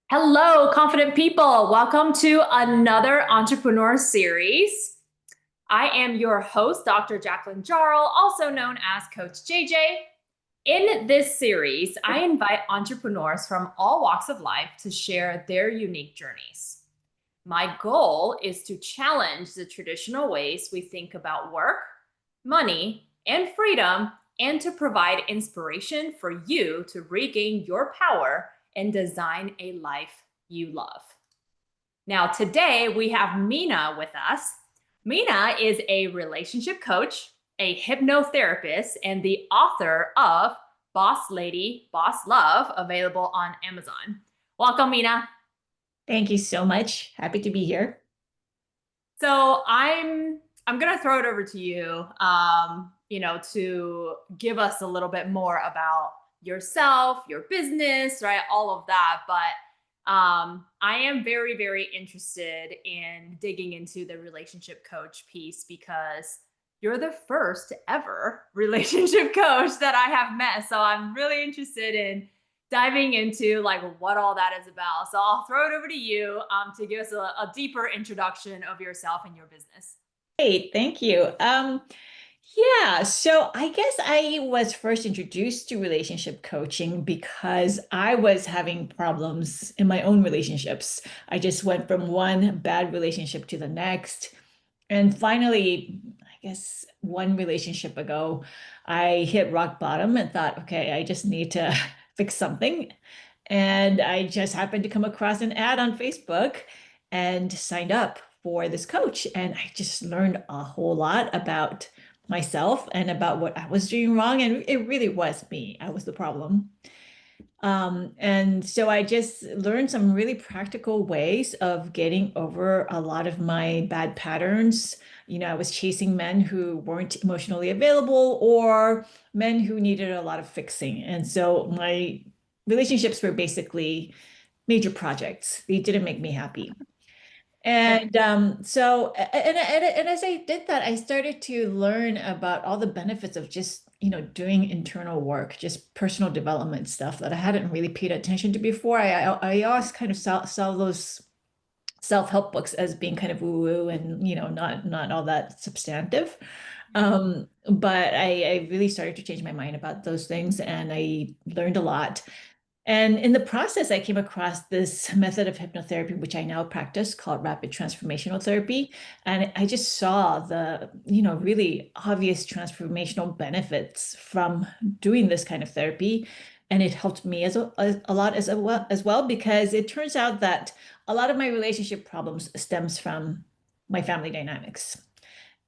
Hello, confident people. Welcome to another entrepreneur series. I am your host, Dr. Jacqueline Jarl, also known as Coach JJ. In this series, I invite entrepreneurs from all walks of life to share their unique journeys. My goal is to challenge the traditional ways we think about work, money, and freedom, and to provide inspiration for you to regain your power and design a life you love. Now, today we have Mina with us. Mina is a relationship coach, a hypnotherapist, and the author of Boss Lady, Boss Love, available on Amazon. Welcome, Mina. Thank you so much. Happy to be here. So I'm gonna throw it over to you, to give us a little bit more about yourself, your business, right? All of that. But I am very, very interested in digging into the relationship coach piece because you're the first ever relationship coach that I have met. So I'm really interested in diving into like what all that is about. So I'll throw it over to you to give us a deeper introduction of yourself and your business. Hey, thank you. Yeah, so I guess I was first introduced to relationship coaching because I was having problems in my own relationships. I just went from one bad relationship to the next. And finally, I guess one relationship ago, I hit rock bottom and thought, okay, I just need to fix something. And I just happened to come across an ad on Facebook and signed up for this coach. And I just learned a whole lot about myself and about what I was doing wrong. And it really was me. I was the problem. And so I just learned some really practical ways of getting over a lot of my bad patterns. I was chasing men who weren't emotionally available or men who needed a lot of fixing. And so my relationships were basically major projects. They didn't make me happy. And and as I did that, I started to learn about all the benefits of just, doing internal work, just personal development stuff that I hadn't really paid attention to before. I always kind of saw those self-help books as being kind of woo-woo and, not all that substantive. But I really started to change my mind about those things, and I learned a lot. And in the process, I came across this method of hypnotherapy, which I now practice, called rapid transformational therapy. And I just saw the, really obvious transformational benefits from doing this kind of therapy. And it helped me a lot as well, because it turns out that a lot of my relationship problems stems from my family dynamics.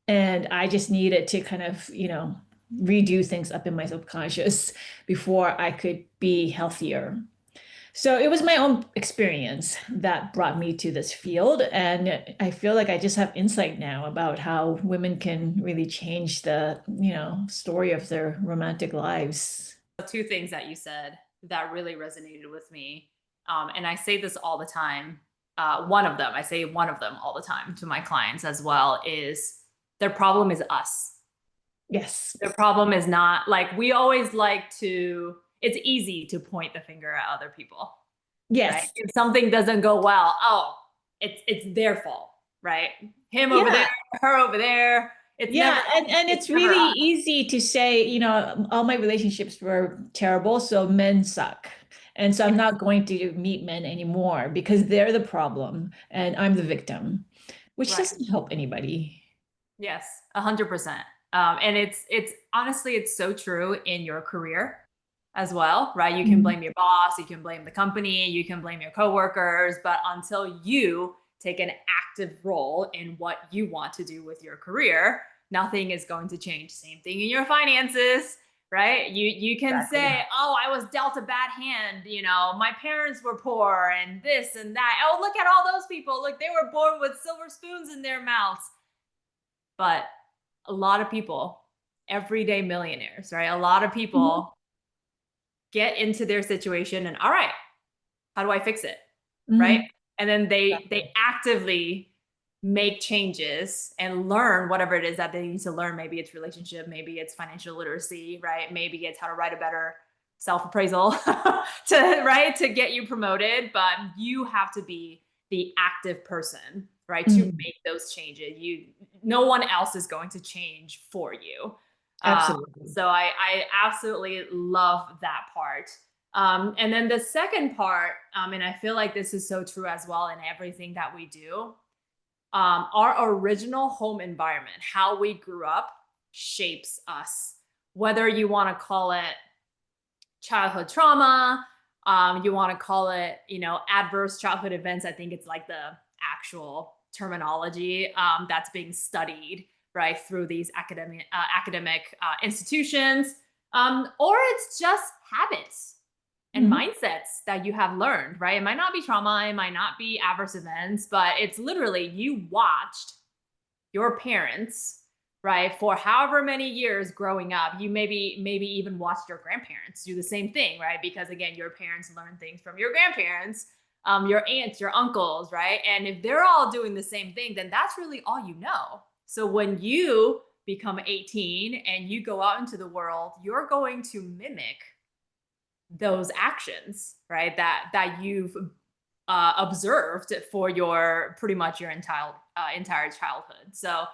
And I just needed to kind of, redo things up in my subconscious before I could be healthier. So it was my own experience that brought me to this field. And I feel like I just have insight now about how women can really change the, story of their romantic lives. Two things that you said that really resonated with me. And I say this all the time. I say one of them all the time to my clients as well, is their problem is us. Yes. Their problem is not like we always like to, it's easy to point the finger at other people, right? Yes. If something doesn't go well, oh, it's their fault, right? Him over there, Yeah. her over there. It's never Yeah, and it's it's never really us. easy to say, all my relationships were terrible, so men suck. And so I'm not going to meet men anymore because they're the problem and I'm the victim, which Right. doesn't help anybody. Yes, 100%. And it's honestly it's so true in your career as well, right? You can Mhm. blame your boss, you can blame the company, you can blame your coworkers, but until you take an active role in what you want to do with your career, nothing is going to change. Same thing in your finances, right? You can Exactly. say, "Oh, I was dealt a bad hand, my parents were poor and this and that. Oh, look at all those people. Look, they were born with silver spoons in their mouths." But a lot of people, everyday millionaires, right? A lot of Mhm. people get into their situation and all right, how do I fix it? Right? Mhm. And then they Exactly. actively make changes and learn whatever it is that they need to learn. Maybe it's relationship, maybe it's financial literacy, right? Maybe it's how to write a better self-appraisal to get you promoted, but you have to be the active person, right? To Mhm. make those changes. No one else is going to change for you. Absolutely. So I absolutely love that part. And then the second part, and I feel like this is so true as well in everything that we do, our original home environment, how we grew up, shapes us. Whether you want to call it childhood trauma, you want to call it, adverse childhood events. I think it's like the actual terminology that's being studied right through these academic institutions, or it's just habits and Mhm. mindsets that you have learned, right? It might not be trauma, it might not be adverse events, but it's literally you watched your parents, right, for however many years growing up. You maybe even watched your grandparents do the same thing, right? Because again, your parents learn things from your grandparents, your aunts, your uncles, right? And if they're all doing the same thing, then that's really all you know. So when you become 18 and you go out into the world, you're going to mimic those actions, right? That you've observed for your pretty much your entire childhood. So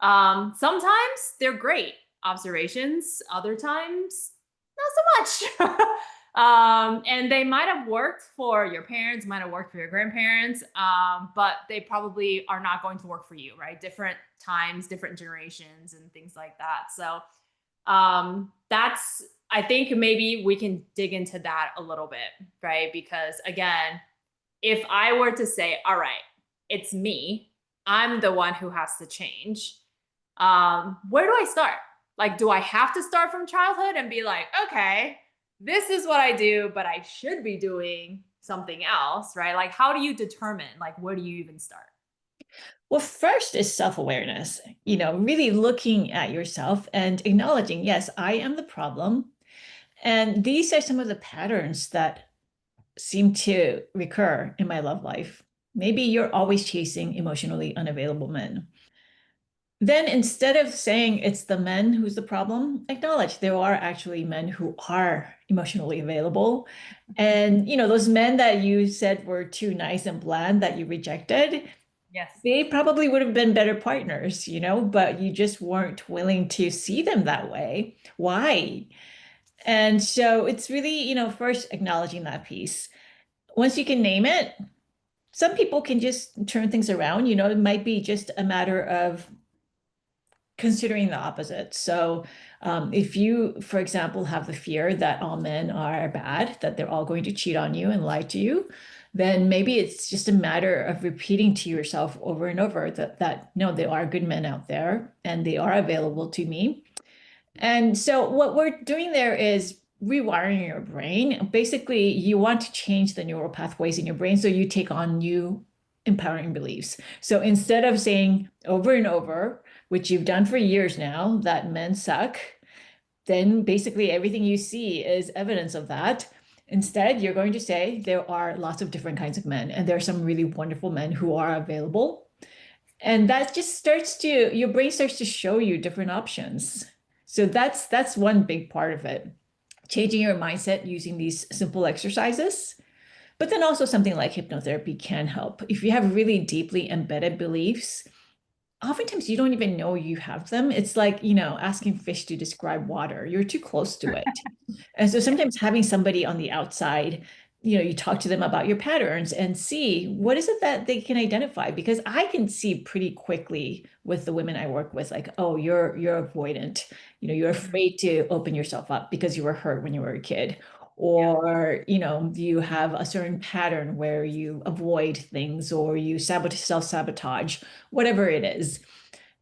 sometimes they're great observations, other times not so much. And they might have worked for your parents, might have worked for your grandparents, but they probably are not going to work for you, right? Different times, different generations, and things like that. So that's, I think maybe we can dig into that a little bit, right? Because again, if I were to say, all right, it's me, I'm the one who has to change, where do I start? Like, do I have to start from childhood and be like, okay, this is what I do, but I should be doing something else, right? Like, how do you determine, like, where do you even start? Well, first is self-awareness, really looking at yourself and acknowledging, yes, I am the problem. And these are some of the patterns that seem to recur in my love life. Maybe you're always chasing emotionally unavailable men. Then instead of saying it's the men who's the problem, acknowledge there are actually men who are emotionally available. And, those men that you said were too nice and bland that you rejected, Yes. they probably would have been better partners, but you just weren't willing to see them that way. Why? And so it's really, first acknowledging that piece. Once you can name it, some people can just turn things around. It might be just a matter of considering the opposite. So, if you, for example, have the fear that all men are bad, that they're all going to cheat on you and lie to you, then maybe it's just a matter of repeating to yourself over and over that no, there are good men out there and they are available to me. And so what we're doing there is rewiring your brain. Basically, you want to change the neural pathways in your brain so you take on new empowering beliefs. So instead of saying over and over, which you've done for years now, that men suck, then basically everything you see is evidence of that. Instead, you're going to say there are lots of different kinds of men, and there are some really wonderful men who are available. And that just your brain starts to show you different options. So that's one big part of it. Changing your mindset using these simple exercises. But then also something like hypnotherapy can help. If you have really deeply embedded beliefs, oftentimes you don't even know you have them. It's like, asking fish to describe water. You're too close to it. And so Yeah. sometimes having somebody on the outside, you talk to them about your patterns and see what is it that they can identify. Because I can see pretty quickly with the women I work with, like, oh, you're avoidant. You're Mhm. afraid to open yourself up because you were hurt when you were a kid. Yeah. Or, you have a certain pattern where you avoid things or you self-sabotage, whatever it is.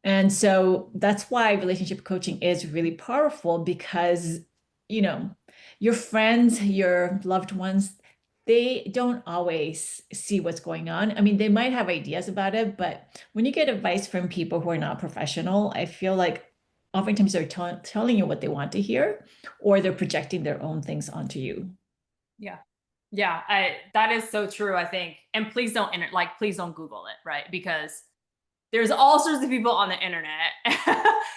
And so that's why relationship coaching is really powerful because, you know, your friends, your loved ones, they don't always see what's going on. I mean, they might have ideas about it, but when you get advice from people who are not professional, I feel like oftentimes they're telling you what they want to hear, or they're projecting their own things onto you. Yeah. Yeah, that is so true, I think. And please don't please don't Google it, right? Because there's all sorts of people on the internet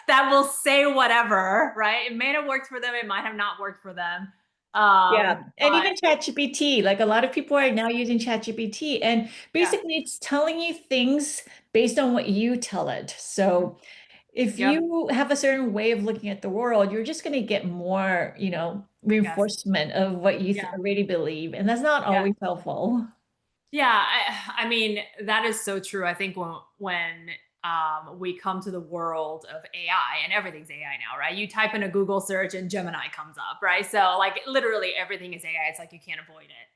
that will say whatever, right? It may have worked for them, it might have not worked for them. Yeah. And But even ChatGPT, like a lot of people are now using ChatGPT, and yeah, basically it's telling you things based on what you tell it. So if yep, you have a certain way of looking at the world, you're just going to get more, yes, reinforcement of what you yeah, already believe. And that's not yeah. always helpful. Yeah, I mean that is so true. I think when we come to the world of AI and everything's AI now, right? You type in a Google search and Gemini comes up, right? So like literally everything is AI. It's like you can't avoid it.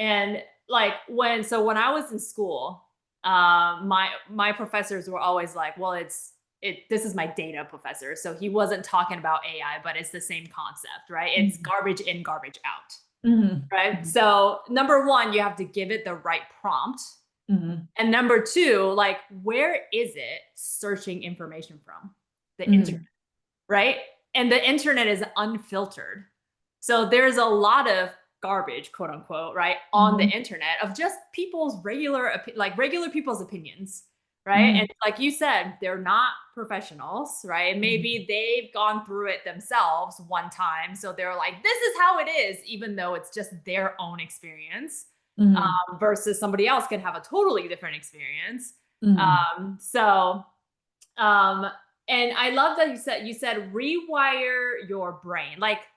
And like when I was in school, my professors were always like, well, this is my data professor, so he wasn't talking about AI, but it's the same concept, right? It's Mhm. garbage in, garbage out. Mhm. Right. So, number one, you have to give it the right prompt. Mhm. And number two, like, where is it searching information from? The internet, Mhm. right? And the internet is unfiltered. So, there's a lot of garbage, quote unquote, right, on the Mhm. internet of just people's regular people's opinions, right? Mhm. And like you said, they're not professionals, right? Maybe they've gone through it themselves one time. So they're like, this is how it is, even though it's just their own experience, Mhm. versus somebody else can have a totally different experience. Mhm. So, um, and I love that you said rewire your brain. Like,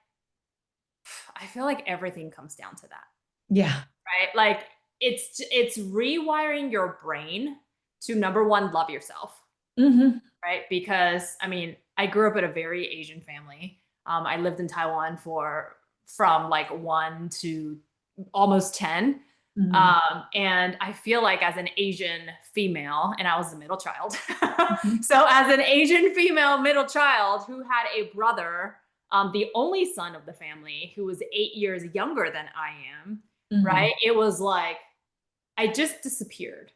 I feel like everything comes down to that, Yeah. right? Like it's rewiring your brain to number one, love yourself, Mhm. right? Because I mean, I grew up in a very Asian family. I lived in Taiwan for from like 1 to almost 10. Mhm. And I feel like as an Asian female, and I was the middle child. Mhm. So as an Asian female middle child who had a brother, the only son of the family, who was 8 years younger than I am, right? Mhm. It was like I just disappeared.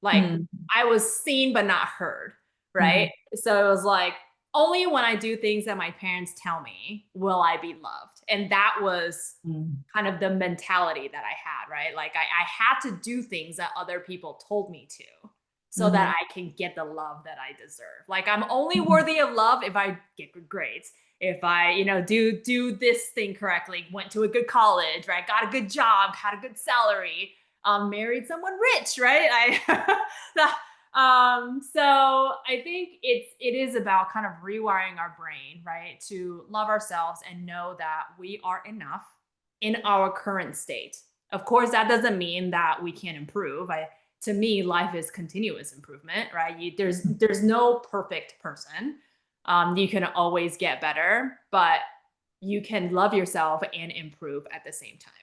Like Mhm. I was seen but not heard, right? Mhm. So it was like only when I do things that my parents tell me will I be loved. And that was Mhm. kind of the mentality that I had, right? Like I had to do things that other people told me to so that Mhm. I can get the love that I deserve. Like I'm only Mhm. worthy of love if I get good grades. If I, do this thing correctly, went to a good college, right? Got a good job, had a good salary, married someone rich, right? So I think it is about kind of rewiring our brain, right, to love ourselves and know that we are enough in our current state. Of course, that doesn't mean that we can't improve. To me, life is continuous improvement, right? There's no perfect person. You can always get better, but you can love yourself and improve at the same time.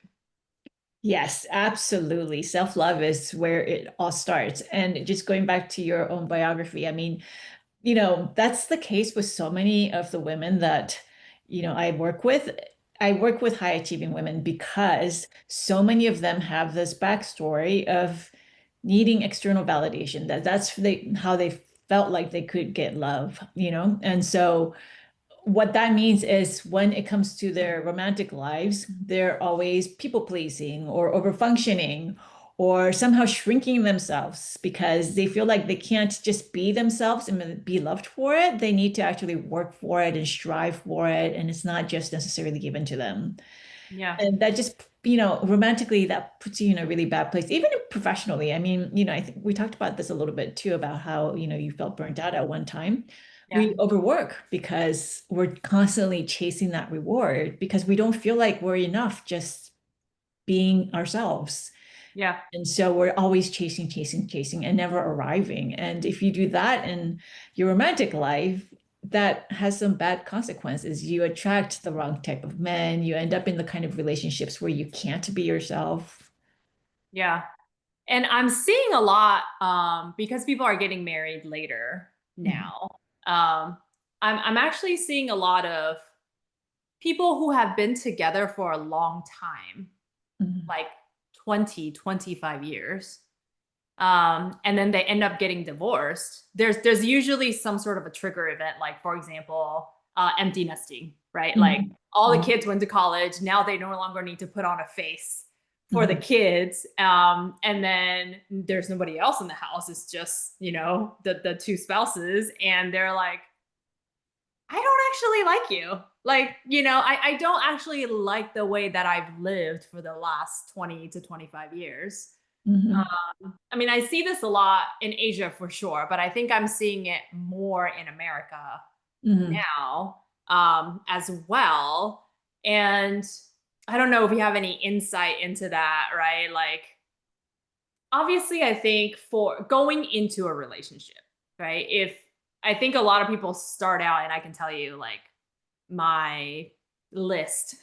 Yes, absolutely. Self-love is where it all starts. And just going back to your own biography, I mean, that's the case with so many of the women that, I work with. I work with high achieving women because so many of them have this backstory of needing external validation. How they felt like they could get love, And so what that means is when it comes to their romantic lives, they're always people pleasing or over functioning or somehow shrinking themselves because they feel like they can't just be themselves and be loved for it. They need to actually work for it and strive for it. And it's not just necessarily given to them. Yeah. And that just, romantically, that puts you in a really bad place, even professionally. I mean, I think we talked about this a little bit too, about how, you felt burnt out at one time. Yeah. We overwork because we're constantly chasing that reward because we don't feel like we're enough just being ourselves. Yeah. And so we're always chasing, chasing, chasing, and never arriving. And if you do that in your romantic life, that has some bad consequences. You attract the wrong type of men. You end up in the kind of relationships where you can't be yourself. Yeah. And I'm seeing a lot because people are getting married later Mhm. now. I'm actually seeing a lot of people who have been together for a long time, Mhm. like 20, 25 years. And then they end up getting divorced. There's usually some sort of a trigger event, like for example, empty nesting, right? Like Mhm. all the Mhm. kids went to college, now they no longer need to put on a face for the Mhm. kids. And then there's nobody else in the house. It's just, the two spouses, and they're like, I don't actually like you. Like, I don't actually like the way that I've lived for the last 20 to 25 years. Mhm. I mean, I see this a lot in Asia for sure, but I think I'm seeing it more in America Mhm. now, as well. And I don't know if you have any insight into that, right? Like, obviously, I think for going into a relationship, right? If I think a lot of people start out, and I can tell you, like, my list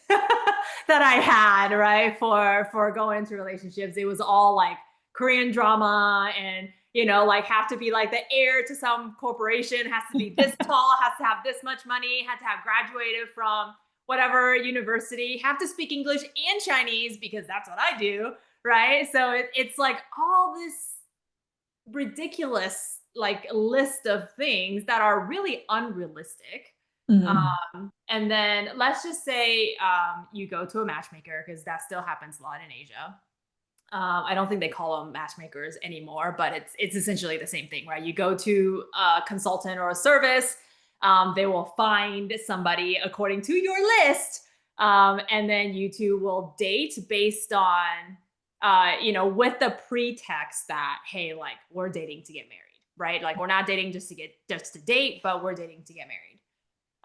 that I had, right, for going into relationships. It was all like Korean drama and like have to be like the heir to some corporation, has to be this tall, has to have this much money, had to have graduated from whatever university, have to speak English and Chinese because that's what I do, right? So it's like all this ridiculous like list of things that are really unrealistic. Mhm. And then let's just say you go to a matchmaker because that still happens a lot in Asia. I don't think they call them matchmakers anymore, but it's essentially the same thing, right? You go to a consultant or a service, they will find somebody according to your list, and then you two will date based on, with the pretext that hey, like we're dating to get married, right? Like we're not dating just to date, but we're dating to get married.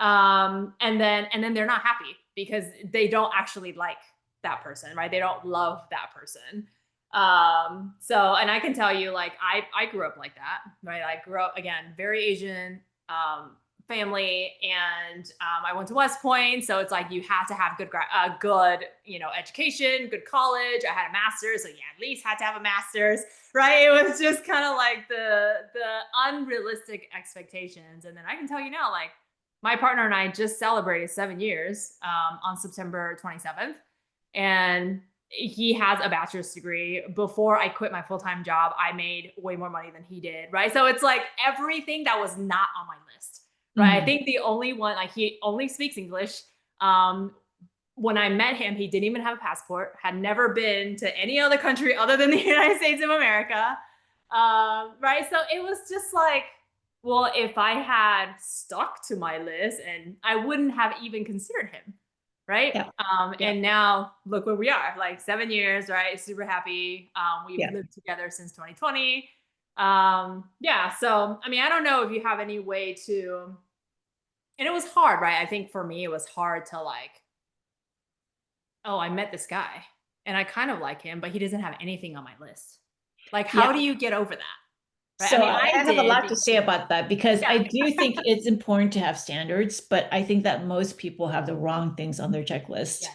And then they're not happy because they don't actually like that person, right? They don't love that person. So and I can tell you, like, I grew up like that, right? I grew up again very Asian family, and I went to West Point, so it's like you had to have good education, good college. I had a master's, so you at least had to have a master's, right? It was just kind of like the unrealistic expectations. And then I can tell you now, like, my partner and I just celebrated 7 years on September 27th. And he has a bachelor's degree. Before I quit my full-time job, I made way more money than he did, right? So it's like everything that was not on my list, right? I Mhm. think the only one, like, he only speaks English. Um, when I met him, he didn't even have a passport, had never been to any other country other than the United States of America. Right. So it was just like, well, if I had stuck to my list, and I wouldn't have even considered him. Right. Yeah. Yeah. And now look where we are, like 7 years, right? Super happy. We've Yeah. lived together since 2020. Yeah. So, I mean, I don't know if you have any way to, and it was hard, right? I think for me, it was hard to like, oh, I met this guy and I kind of like him, but he doesn't have anything on my list. Like, how Yeah. do you get over that? Right. I So mean, I I have a did. lot to say about that because Yeah. I do think it's important to have standards, but I think that most people have the wrong things on their checklist. Yes.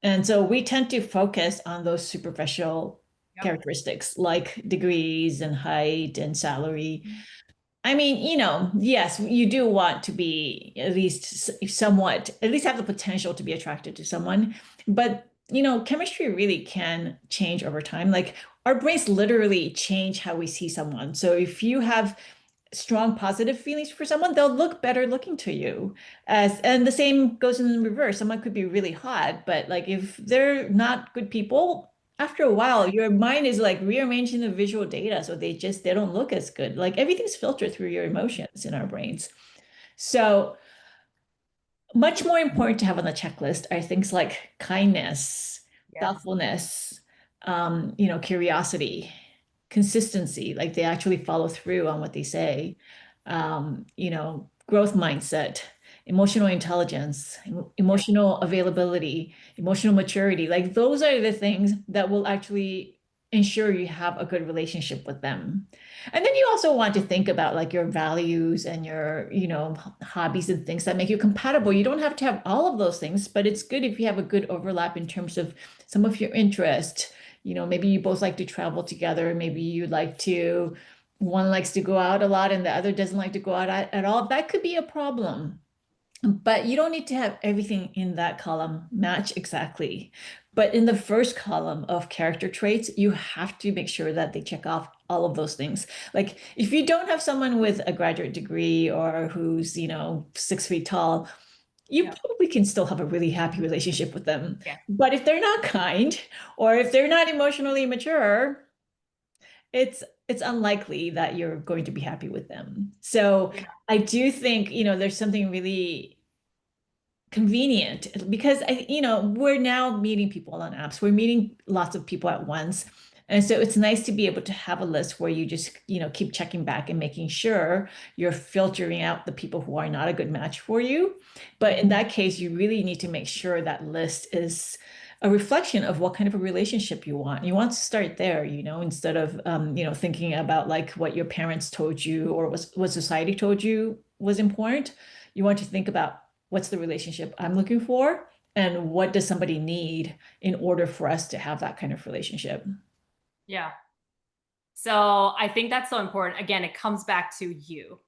And so we tend to focus on those superficial Yep. characteristics like degrees and height and salary. I mean, yes, you do want to be at least somewhat, at least have the potential to be attracted to someone. But, chemistry really can change over time. Like our brains literally change how we see someone. So if you have strong positive feelings for someone, they'll look better looking to you. And the same goes in reverse. Someone could be really hot, but like if they're not good people, after a while, your mind is like rearranging the visual data, so they don't look as good. Like everything's filtered through your emotions in our brains. So much more important to have on the checklist are things like kindness, Yes. thoughtfulness, curiosity, consistency, like they actually follow through on what they say, growth mindset, emotional intelligence, Yes. emotional availability, emotional maturity. Like those are the things that will actually ensure you have a good relationship with them. And then you also want to think about like your values and your, hobbies and things that make you compatible. You don't have to have all of those things, but it's good if you have a good overlap in terms of some of your interest. Maybe you both like to travel together. Maybe you like to, one likes to go out a lot and the other doesn't like to go out at all. That could be a problem. But you don't need to have everything in that column match exactly. But in the first column of character traits, you have to make sure that they check off all of those things. Like if you don't have someone with a graduate degree or who's, 6 feet tall, you Yep. probably can still have a really happy relationship with them. Yes. But if they're not kind or if they're not emotionally mature, it's unlikely that you're going to be happy with them. So Yeah. I do think, there's something really convenient because we're now meeting people on apps. We're meeting lots of people at once. And so it's nice to be able to have a list where you just, keep checking back and making sure you're filtering out the people who are not a good match for you. But in that case, you really need to make sure that list is a reflection of what kind of a relationship you want. You want to start there, instead of thinking about like what your parents told you or what society told you was important. You want to think about what's the relationship I'm looking for and what does somebody need in order for us to have that kind of relationship. Yeah. So I think that's so important. Again, it comes back to you,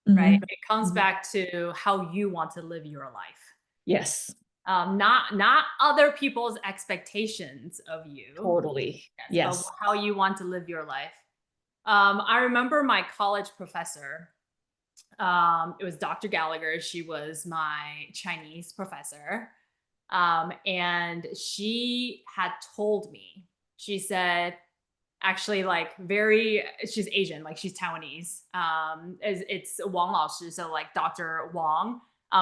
right? Mhm. It comes Mhm. back to how you want to live your life. Yes, Not other people's expectations of you. totally. Yes, but Yes. how you want to live your life. I remember my college professor. It was Dr. Gallagher. She was my Chinese professor. And she had told me, she said, actually, like, she's Asian, like she's Taiwanese. It's Wang Lao Shi, so like Dr. Wang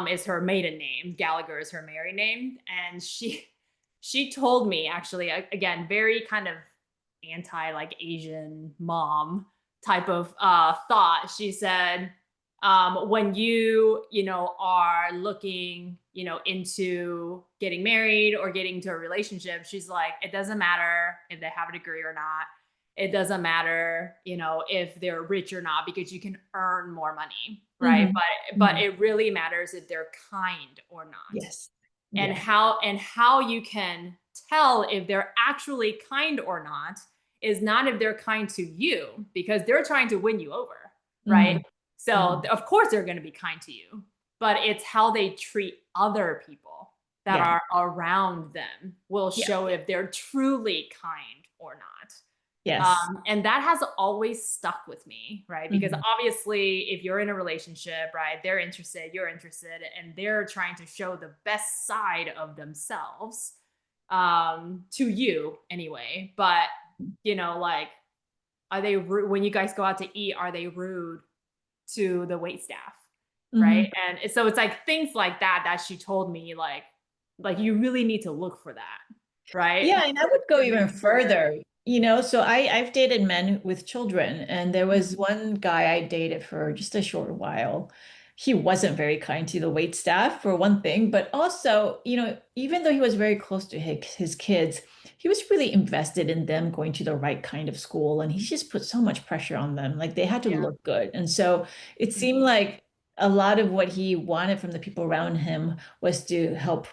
is her maiden name. Gallagher is her married name. And she told me, actually, again, very kind of anti like Asian mom type of thought. She said, when you are looking, into getting married or getting into a relationship, she's like, it doesn't matter if they have a degree or not. It doesn't matter, if they're rich or not, because you can earn more money, right? Mhm. But Mhm. it really matters if they're kind or not. Yes. And Yeah. how you can tell if they're actually kind or not is not if they're kind to you, because they're trying to win you over, right? Mhm. So Mhm. of course they're going to be kind to you, but it's how they treat other people that Yeah. are around them will Yeah. show if they're truly kind or not. Yes. And that has always stuck with me, right? Because Mhm. obviously, if you're in a relationship, right, they're interested, you're interested, and they're trying to show the best side of themselves, to you anyway. But, like, are they rude when you guys go out to eat? Are they rude to the wait staff, right? Mhm. And so it's like things like that she told me, like you really need to look for that, right? Yeah, and I would go To make even sure. further. So I've dated men with children, and there was one guy I dated for just a short while. He wasn't very kind to the wait staff for one thing, but also, even though he was very close to his kids, he was really invested in them going to the right kind of school, and he just put so much pressure on them. Like they had to Yeah. look good. And so it seemed like a lot of what he wanted from the people around him was to help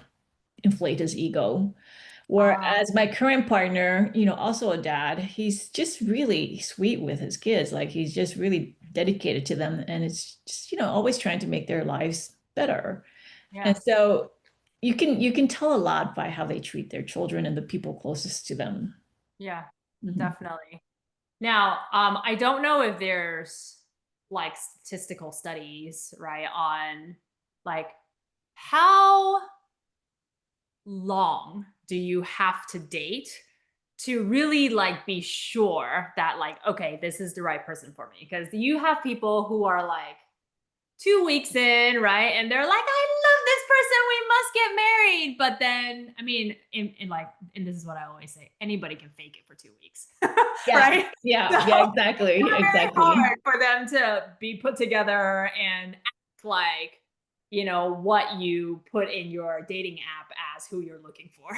inflate his ego. Uh, Whereas my current partner, also a dad, he's just really sweet with his kids. Like he's just really dedicated to them. And it's just, always trying to make their lives better. And yeah. so you can tell a lot by how they treat their children and the people closest to them. Yeah, Mhm. definitely. Now, I don't know if there's like statistical studies, right, on like how long do you have to date to really like be sure that like, okay, this is the right person for me? Because you have people who are like 2 weeks in, right? And they're like, I love this person. We must get married. But then, I mean, in like, and this is what I always say, anybody can fake it for 2 weeks, Yeah. right? So Yeah. it's Yeah, exactly. very Exactly. hard for them to be put together and act like, what you put in your dating app as who you're looking for,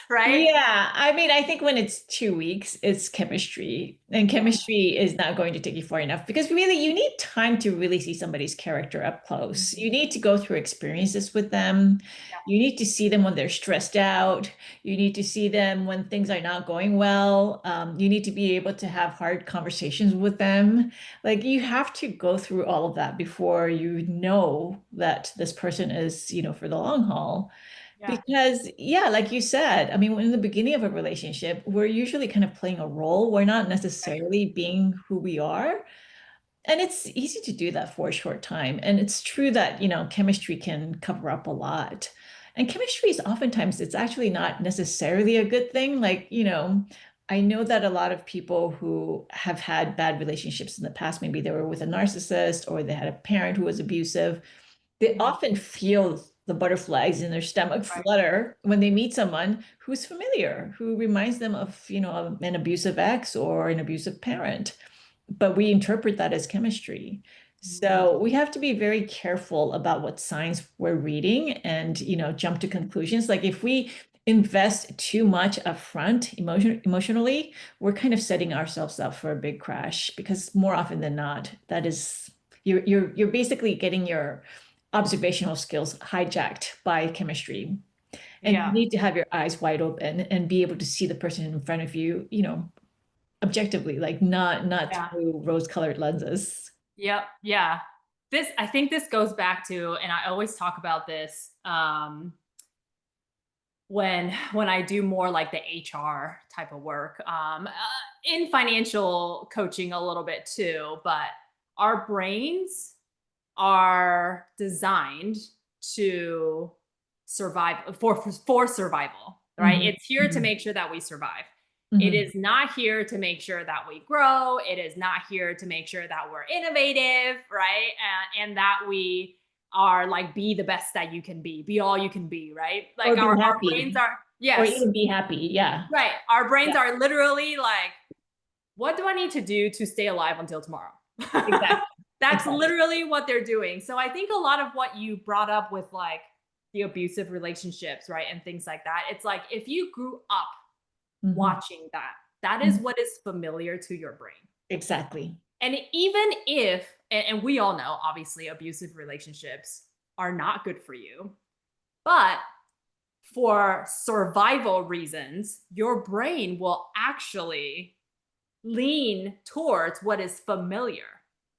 right? Yeah, I mean, I think when it's 2 weeks, it's chemistry, and Yeah. chemistry is not going to take you far enough because really you need time to really see somebody's character up close. You need to go through experiences with them. Yeah. You need to see them when they're stressed out. You need to see them when things are not going well. You need to be able to have hard conversations with them. Like you have to go through all of that before you know that this person is, for the long haul. Yeah. Because, yeah, like you said, I mean, in the beginning of a relationship, we're usually kind of playing a role. We're not necessarily being who we are. And it's easy to do that for a short time. And it's true that, chemistry can cover up a lot. And chemistry is oftentimes, it's actually not necessarily a good thing. Like, I know that a lot of people who have had bad relationships in the past, maybe they were with a narcissist or they had a parent who was abusive, they Mhm. often feel the butterflies in their stomach Right. flutter when they meet someone who's familiar, who reminds them of, an abusive ex or an abusive parent. But we interpret that as chemistry. Mm. So we have to be very careful about what signs we're reading and, jump to conclusions. Like if we invest too much upfront emotionally, we're kind of setting ourselves up for a big crash because more often than not, that is you're basically getting your observational skills hijacked by chemistry. And you Yeah. need to have your eyes wide open and be able to see the person in front of you, objectively, like not Yeah. through rose-colored lenses. Yep. Yeah. I think this goes back to, and I always talk about this, when I do more like the HR type of work, in financial coaching a little bit too, but our brains are designed to survive for survival, right? Mhm, It's here to mhm, make sure that we survive. It mhm. is not here to make sure that we grow. It is not here to make sure that we're innovative, right? And that we are like, be the best that you can be all you can be, right? Or Like be our brains happy, are, or yes, even be happy. Yeah. right. Our brains Yeah, are literally like, what do I need to do to stay alive until tomorrow? exactly. That's Exactly. literally what they're doing. So I think a lot of what you brought up with like the abusive relationships, right? And things like that. It's like if you grew up Mhm, watching that, that is mhm. what is familiar to your brain. Exactly. And even if, and we all know, obviously, abusive relationships are not good for you, but for survival reasons, your brain will actually lean towards what is familiar,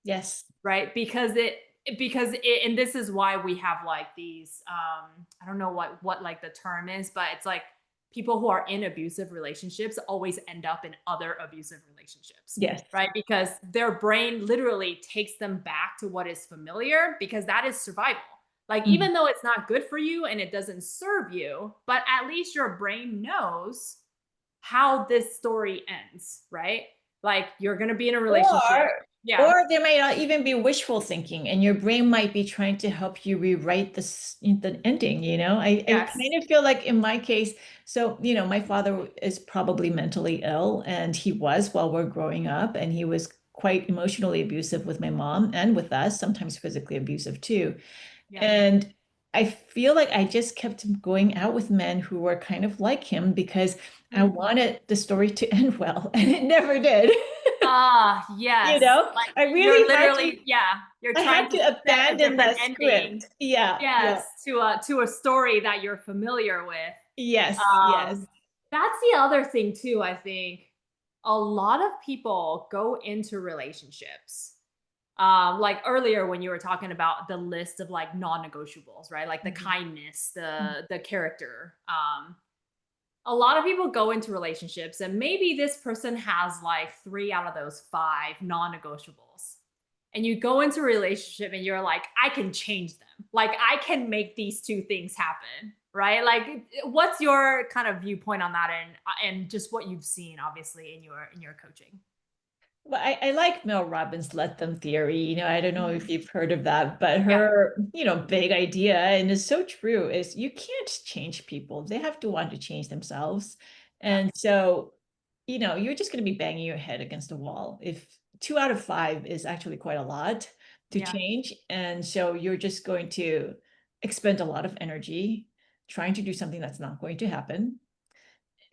Yes. right? And this is why we have like these, I don't know what like the term is, but it's like people who are in abusive relationships always end up in other abusive relationships, Yes. right? Because their brain literally takes them back to what is familiar, because that is survival. Like, Mhm. even though it's not good for you and it doesn't serve you, but at least your brain knows how this story ends, right? Like, you're going to be in a relationship. Or Yeah. or there might not even be wishful thinking, and your brain might be trying to help you rewrite the ending, I Yes. kind of feel like in my case, so my father is probably mentally ill, and he was while we're growing up, and he was quite emotionally abusive with my mom and with us, sometimes physically abusive too. Yeah. And I feel like I just kept going out with men who were kind of like him because I Mm. wanted the story to end well, and it never did. Ah, yes. Like, I you're really had to literally, yeah, you're I trying had to to set a abandon different that ending. script. Yeah, Yes, yeah. to a story that you're familiar with. Yes, yes. That's the other thing too, I think. A lot of people go into relationships. Like earlier when you were talking about the list of like non-negotiables, right? Like the Mhm, kindness, mhm, the character. A lot of people go into relationships and maybe this person has like 3 out of those 5 non-negotiables. And you go into a relationship and you're like, I can change them. Like, I can make these two things happen, right? Like, what's your kind of viewpoint on that, and just what you've seen obviously in your coaching? Well, I like Mel Robbins' let them theory. I don't know if Mhm. you've heard of that, but Yeah, her, big idea, and is so true, is you can't change people. They have to want to change themselves. yeah, And so, you're just going to be banging your head against a wall. If 2 out of 5 is actually quite a lot to yeah, change. And so you're just going to expend a lot of energy trying to do something that's not going to happen.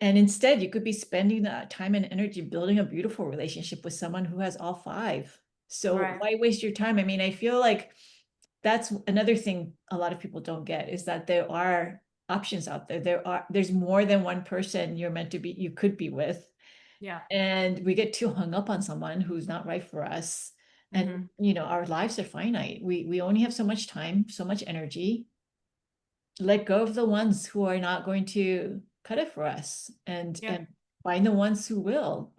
And instead, you could be spending that time and energy building a beautiful relationship with someone who has all 5. So right, why waste your time? I mean, I feel like that's another thing a lot of people don't get is that there are options out there. There's more than one person you could be with. yeah. And we get too hung up on someone who's not right for us. And Hmm. our lives are finite. We only have so much time, so much energy. Let go of the ones who are not going to cut it for us Yeah. and find the ones who will.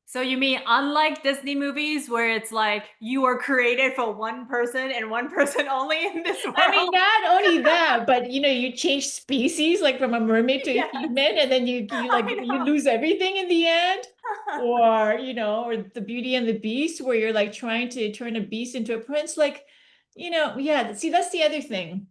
So you mean, unlike Disney movies where it's like you were created for one person and one person only in this I mean, world? not only that, but you change species like from a mermaid to a Yes, human, and then I you know. lose everything in the end. Or the Beauty and the Beast, where you're like trying to turn a beast into a prince. Like, yeah, see, that's the other thing.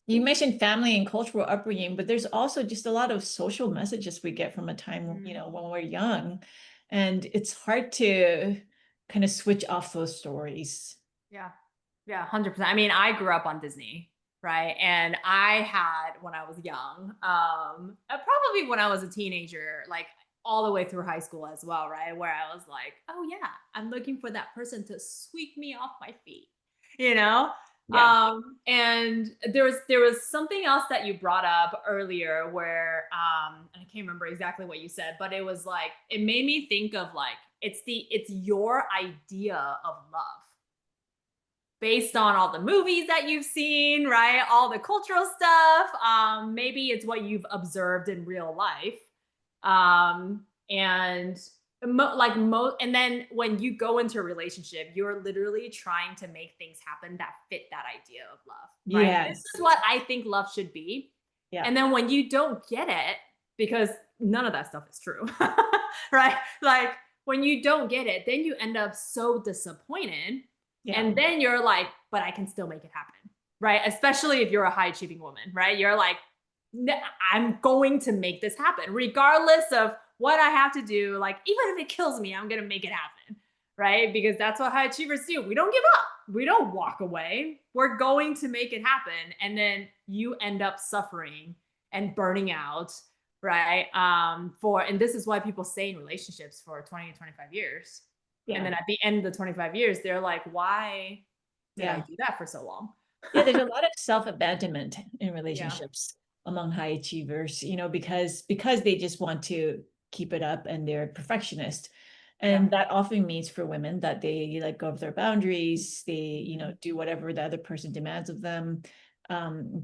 You mentioned family and cultural upbringing, but there's also just a lot of social messages we get from a time, Mm. when we're young. And it's hard to kind of switch off those stories. Yeah. Yeah, 100%. I mean, I grew up on Disney, right? And I had when I was young, probably when I was a teenager, like all the way through high school as well, right? Where I was like, oh yeah, I'm looking for that person to sweep me off my feet, you know? Yeah. And there was something else that you brought up earlier where and I can't remember exactly what you said, but it was like it made me think of like it's your idea of love based on all the movies that you've seen, right? All the cultural stuff. Maybe it's what you've observed in real life. And and then when you go into a relationship, you're literally trying to make things happen that fit that idea of love, right? This Yes. is what I think love should be. Yeah. And then when you don't get it, because none of that stuff is true, right? Like when you don't get it, then you end up so disappointed Yeah. and then you're like, but I can still make it happen. Right. Especially if you're a high achieving woman, right? You're like, I'm going to make this happen, regardless of what I have to do. Like, even if it kills me, I'm going to make it happen. Right. Because that's what high achievers do. We don't give up. We don't walk away. We're going to make it happen. And then you end up suffering and burning out. Right. And this is why people stay in relationships for 20 to 25 years and Yeah. then at the end of the 25 years, they're like, why did I Yeah. do that for so long? Yeah, there's a lot of self-abandonment in Yeah. relationships among high achievers, because they just want to keep it up and they're perfectionist. Yeah. And that often means for women that they let go of their boundaries, they, Mhm. do whatever the other person demands of them.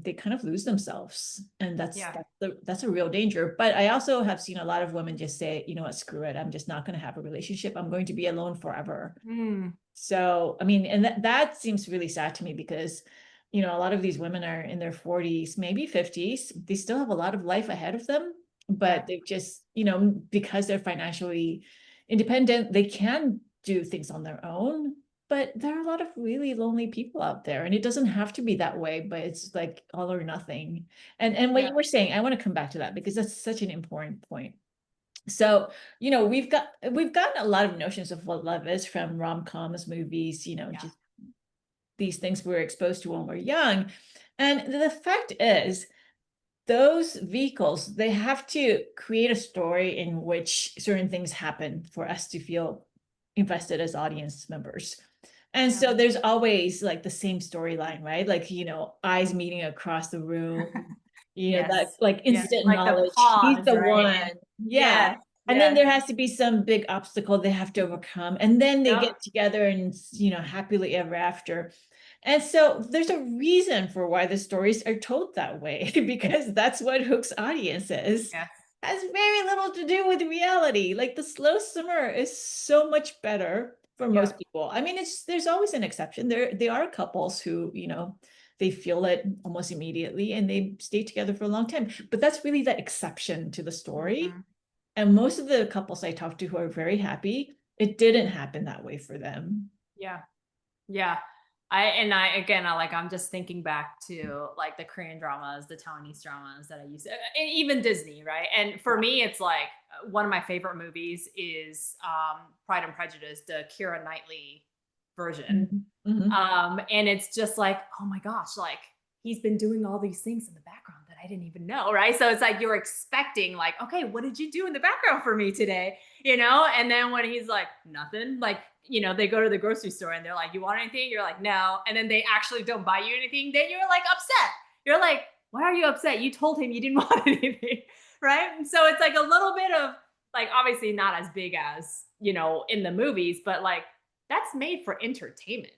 They kind of lose themselves. And Yeah. that's a real danger. But I also have seen a lot of women just say, you know what, screw it. I'm just not going to have a relationship. I'm going to be alone forever. Mm. So, I mean, and that seems really sad to me because, a lot of these women are in their 40s, maybe 50s. They still have a lot of life ahead of them, Yeah. but they've just, because they're financially independent, they can do things on their own. But there are a lot of really lonely people out there, and it doesn't have to be that way, but it's like all or nothing. And what Yeah. you were saying, I want to come back to that because that's such an important point. So, we've gotten a lot of notions of what love is from rom-coms, movies, Yeah. just these things we're exposed to when we're young. And the fact is, those vehicles, they have to create a story in which certain things happen for us to feel invested as audience members. And Yeah. so there's always like the same storyline, right? Like, eyes meeting across the room, that Yes. like Yes. instant Like the knowledge. He's pause, the right? one. And Yeah. yes. And then Yes. there has to be some big obstacle they have to overcome. And then they Yep. get together and, happily ever after. And so there's a reason for why the stories are told that way, because that's what hooks audiences. Yes. Has very little to do with reality. Like the slow simmer is so much better for Yeah. most people. I mean, there's always an exception. There are couples who, they feel it almost immediately and they stay together for a long time. But that's really the exception to the story. Mhm. And most of the couples I talk to who are very happy, it didn't happen that way for them. Yeah. Yeah. I again, I'm just thinking back to like the Korean dramas, the Taiwanese dramas that I used to, and even Disney, right? And for me, it's like one of my favorite movies is Pride and Prejudice, the Keira Knightley version. Mhm. Mhm. And it's just like, oh my gosh, like he's been doing all these things in the background that I didn't even know, right? So it's like you're expecting, like, okay, what did you do in the background for me today? And then when he's like, nothing, like, they go to the grocery store and they're like, you want anything? You're like, no. And then they actually don't buy you anything. Then you're like upset. You're like, why are you upset? You told him you didn't want anything, right? And so it's like a little bit of like, obviously not as big as, in the movies, but like that's made for entertainment.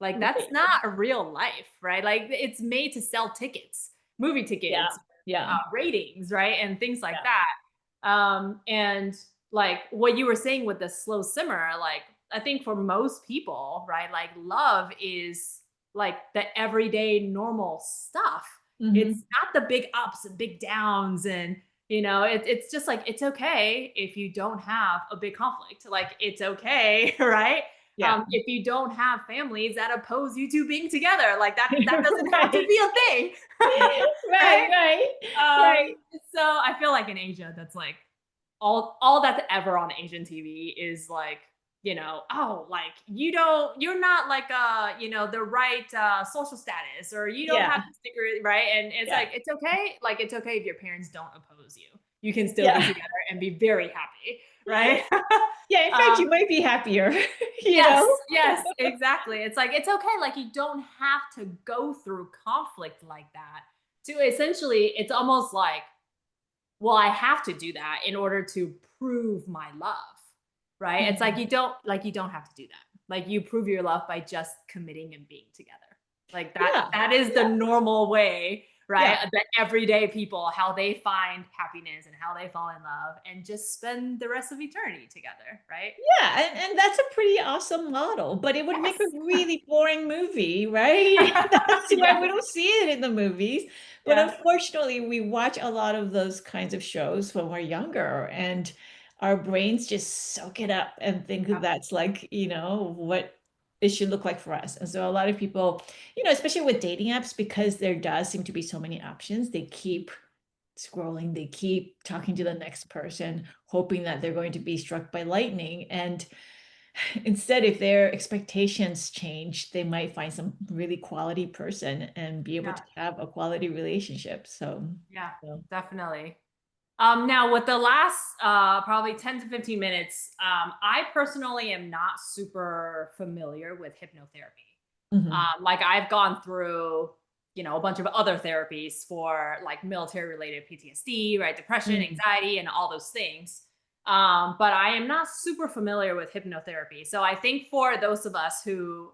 Like that's Right. not a real life, right? Like it's made to sell tickets, movie Yeah. tickets, Yeah. ratings, right? And things like Yeah. that. And like what you were saying with the slow simmer, like I think for most people, right? Like love is like the everyday normal stuff. It's Mhm. not the big ups and big downs and it's just like it's okay if you don't have a big conflict. Like it's okay, right? Yeah. If you don't have families that oppose you two being together, like that doesn't have to Right. be a thing. Right, Right? right, Um, right. so I feel like in Asia, that's like all that's ever on Asian TV is like, oh, like you're not like the right social status, or you don't have Yeah, this degree, right? And it's yeah, like it's okay. Like it's okay if your parents don't oppose you. You can still be yeah. together and be very happy, right? Yeah, in fact, um, you might be happier, you yes, know? yes, exactly. It's like it's okay. Like you don't have to go through conflict like that to essentially. It's almost like, well, I have to do that in order to prove my love, right? It's like Mhm. you don't have to do that. Like you prove your love by just committing and being together. Like Yeah, that is the yeah, normal way, right? yeah. That everyday people, how they find happiness and how they fall in love and just spend the rest of eternity together, right? Yeah, and that's a pretty awesome model, but it would make a Yes. really boring movie, right? That's why we Yes. don't see it in the movies. But Yeah. unfortunately, we watch a lot of those kinds of shows when we're younger, and our brains just soak it up and think that Yeah. that's like, what it should look like for us. And so a lot of people, especially with dating apps, because there does seem to be so many options, they keep scrolling, they keep talking to the next person, hoping that they're going to be struck by lightning. And instead, if their expectations change, they might find some really quality person and be able Yeah. to have a quality relationship. Yeah. So Definitely. Now with the last probably 10 to 15 minutes, I personally am not super familiar with hypnotherapy. mhm, Like I've gone through, a bunch of other therapies for like military related PTSD, right? Depression, mm, anxiety, and all those things. But I am not super familiar with hypnotherapy. So I think for those of us who,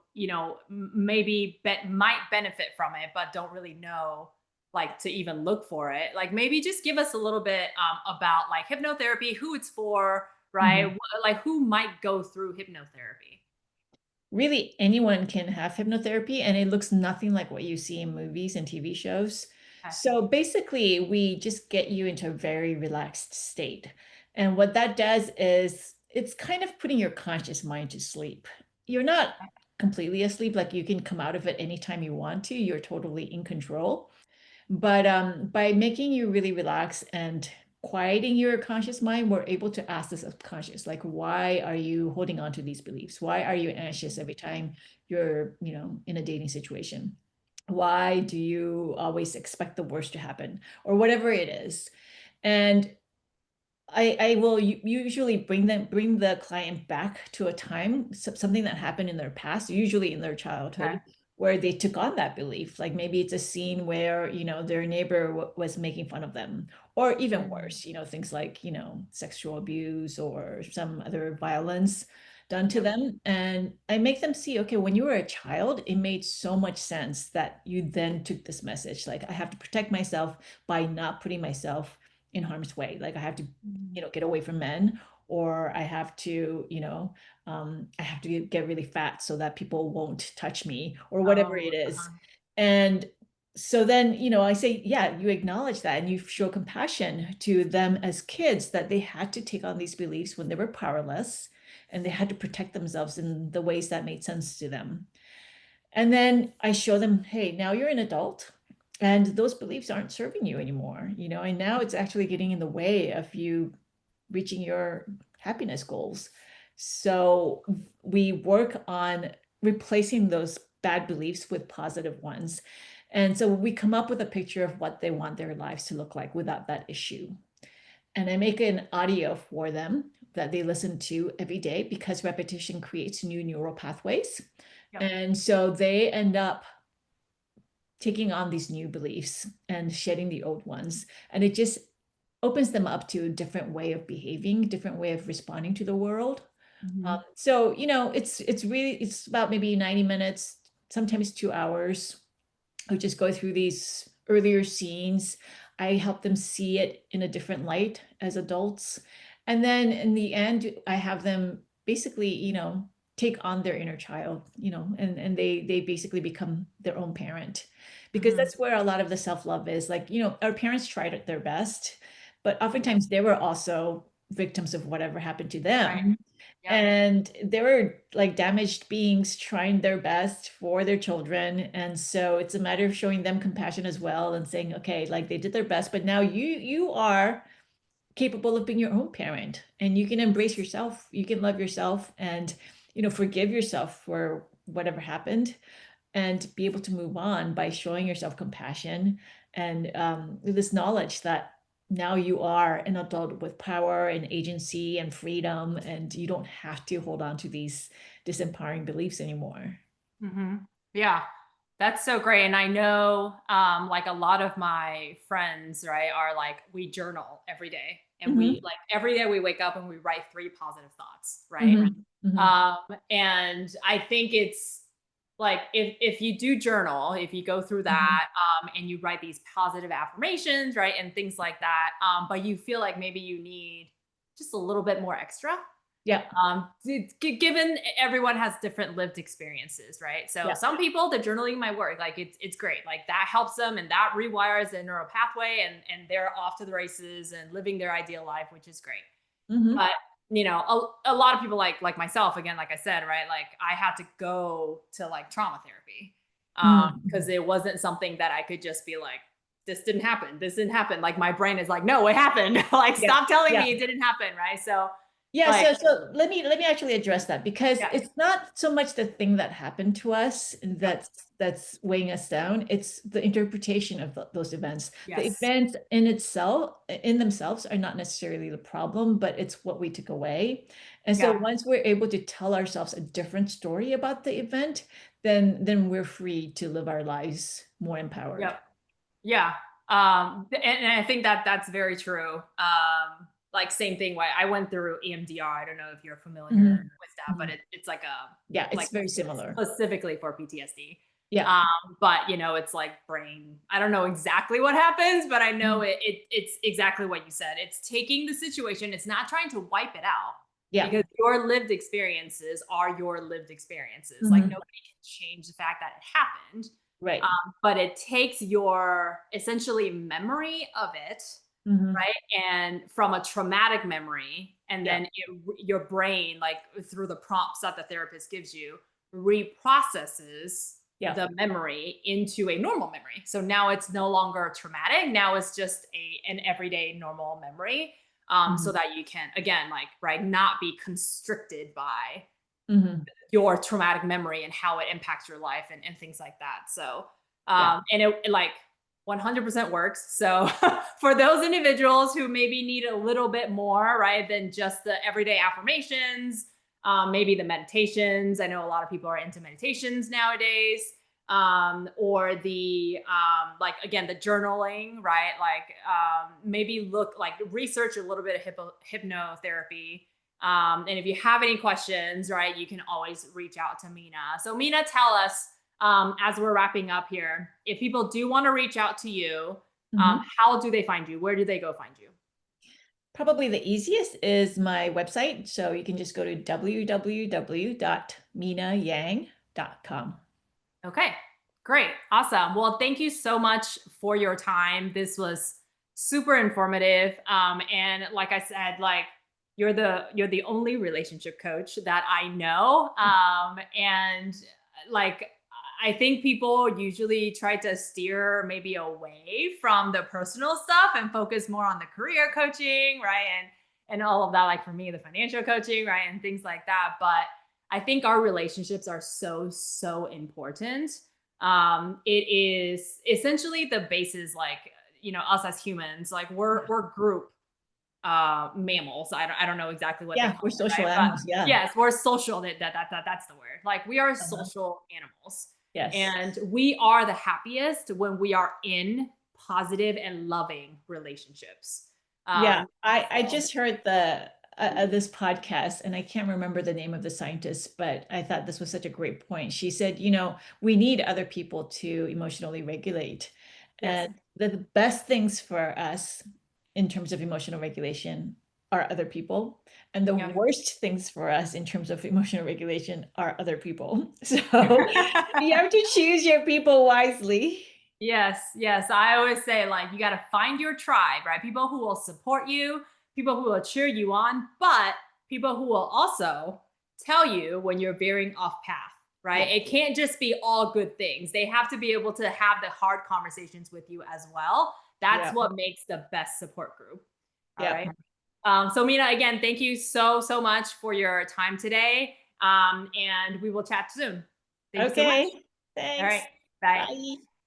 maybe might benefit from it, but don't really know like to even look for it, like maybe just give us a little bit about like hypnotherapy, who it's for, right? mhm. Like who might go through hypnotherapy. Really, anyone can have hypnotherapy, and it looks nothing like what you see in movies and TV shows. Okay. So basically, we just get you into a very relaxed state. And what that does is it's kind of putting your conscious mind to sleep. You're not completely asleep, like you can come out of it anytime you want to. You're totally in control. But by making you really relax and quieting your conscious mind, we're able to ask the subconscious, like, why are you holding on to these beliefs? Why are you anxious every time you're, in a dating situation? Why do you always expect the worst to happen? Or whatever it is. And I will usually bring the client back to a time, something that happened in their past, usually in their Okay. childhood, where they took on that belief. Like maybe it's a scene where, their neighbor was making fun of them, or even Mhm. worse, things like, sexual abuse or some other violence done to Yep. them. And I make them see, okay, when you were a child, it made so much sense that you then took this message, like I have to protect myself by not putting myself in harm's way. Like I have to, Mhm. get away from men, or I have to, I have to get really fat so that people won't touch me, or whatever Oh, it is. uh-huh. And so then, I say, yeah, you acknowledge that and you show compassion to them as kids, that they had to take on these beliefs when they were powerless, and they had to protect themselves in the ways that made sense to them. And then I show them, hey, now you're an adult and those beliefs aren't serving you anymore, and now it's actually getting in the way of you reaching your happiness goals. So we work on replacing those bad beliefs with positive ones. And so we come up with a picture of what they want their lives to look like without that issue. And I make an audio for them that they listen to every day, because repetition creates new neural pathways. Yep. And so they end up taking on these new beliefs and shedding the old ones. And it just opens them up to a different way of behaving, different way of responding to the world. Mhm. So, it's about maybe 90 minutes, sometimes 2 hours. I just go through these earlier scenes. I help them see it in a different light as adults. And then in the end, I have them basically, take on their inner child, and they basically become their own parent. Because Mhm. that's where a lot of the self-love is. Like, our parents tried their best, but Yep. oftentimes they were also victims of whatever happened to Right. them. Yep. And they were like damaged beings trying their best for their children. And so it's a matter of showing them compassion as well and saying, okay, like they did their best, but now you are capable of being your own parent and you can embrace yourself, you can love yourself and forgive yourself for whatever happened and be able to move on by showing yourself compassion and this knowledge that now you are an adult with power and agency and freedom, and you don't have to hold on to these disempowering beliefs anymore. Hmm. Yeah, that's so great. And I know, like a lot of my friends, right, are like, we journal every day, and we Hmm. like every day we wake up and we write three positive thoughts, right? Hmm. Hmm. And I think it's like if you do journal, if you go through Hmm. that, and you write these positive affirmations, right, and things like that, but you feel like maybe you need just a little bit more extra, Yeah. given everyone has different lived experiences, right? So Yeah. some people, the journaling might work, like it's great, like that helps them and that rewires the neural pathway, and they're off to the races and living their ideal life, which is great. Hmm. But a lot of people like myself, again, like I said, right, like I had to go to like trauma therapy, because Hmm. it wasn't something that I could just be like, this didn't happen, like my brain is like, no, it happened. Like, Yeah. stop telling Yeah. me it didn't happen, right? So Yeah, like, so let me actually address that because yeah, it's not so much the thing that happened to us yep, that's weighing us down. It's the interpretation of those events. The yes. events in themselves are not necessarily the problem, but it's what we took away. And so Yeah. once we're able to tell ourselves a different story about the event, then we're free to live our lives more empowered. Yep. Yeah. And I think that that's very true. Like same thing. Why I went through EMDR. I don't know if you're familiar Mhm. with that, but Mhm. it's like a Yeah, like it's very similar. specifically for PTSD. Yeah. But it's like brain. I don't know exactly what happens, but I know Mhm. it's exactly what you said. It's taking the situation. It's not trying to wipe it out, Yeah. because your lived experiences are your lived experiences. Like Mhm. nobody can change the fact that it happened, Right. but it takes your essentially memory of it, Mhm. right? And from a traumatic memory, and Yeah. then your brain, like through the prompts that the therapist gives you, reprocesses Yeah. the memory into a normal memory. So now it's no longer traumatic. Now it's just an everyday normal memory. So Mhm. that you can, again, like, right, not be constricted by Mhm. your traumatic memory and how it impacts your life, and things like that. So, Yeah. and it like 100% works. So for those individuals who maybe need a little bit more, right, than just the everyday affirmations, maybe the meditations. I know a lot of people are into meditations nowadays. Or the like, again, the journaling, right? Like, maybe look, like, research a little bit of hypnotherapy. And if you have any questions, right, you can always reach out to Mina. So, Mina, tell us, as we're wrapping up here, if people do want to reach out to you, Mhm. how do they find you? Where do they go find you? Probably the easiest is my website. So you can just go to www.minayang.com. Okay, great. Awesome. Well, thank you so much for your time. This was super informative. And like I said, like, you're the only relationship coach that I know. And like, I think people usually try to steer maybe away from the personal stuff and focus more on the career coaching, right? And all of that, like for me, the financial coaching, right? And things like that. But I think our relationships are so, so important. It is essentially the basis, like, us as humans, like we're group mammals. I don't know exactly what they Yeah, call we're it, social right? But animals. Yeah. yes, we're social. That's the word. Like, we are Uh-huh. social animals. Yes. And we are the happiest when we are in positive and loving relationships. Yeah, Um, I so just heard the this podcast, and I can't remember the name of the scientist, but I thought this was such a great point. She said, we need other people to emotionally regulate, yes. and the best things for us in terms of emotional regulation are other people, and the Yeah. worst things for us in terms of emotional regulation are other people. So you have to choose your people wisely. Yes, yes. I always say, like, you got to find your tribe, right? People who will support you, people who will cheer you on, but people who will also tell you when you're veering off path, right? Yeah. It can't just be all good things. They have to be able to have the hard conversations with you as well. That's Yeah. what makes the best support group. All Yeah. right. So Mina, again, thank you so much for your time today. And we will chat soon. Thank you so much. Okay. All right. Thanks. Bye. Bye.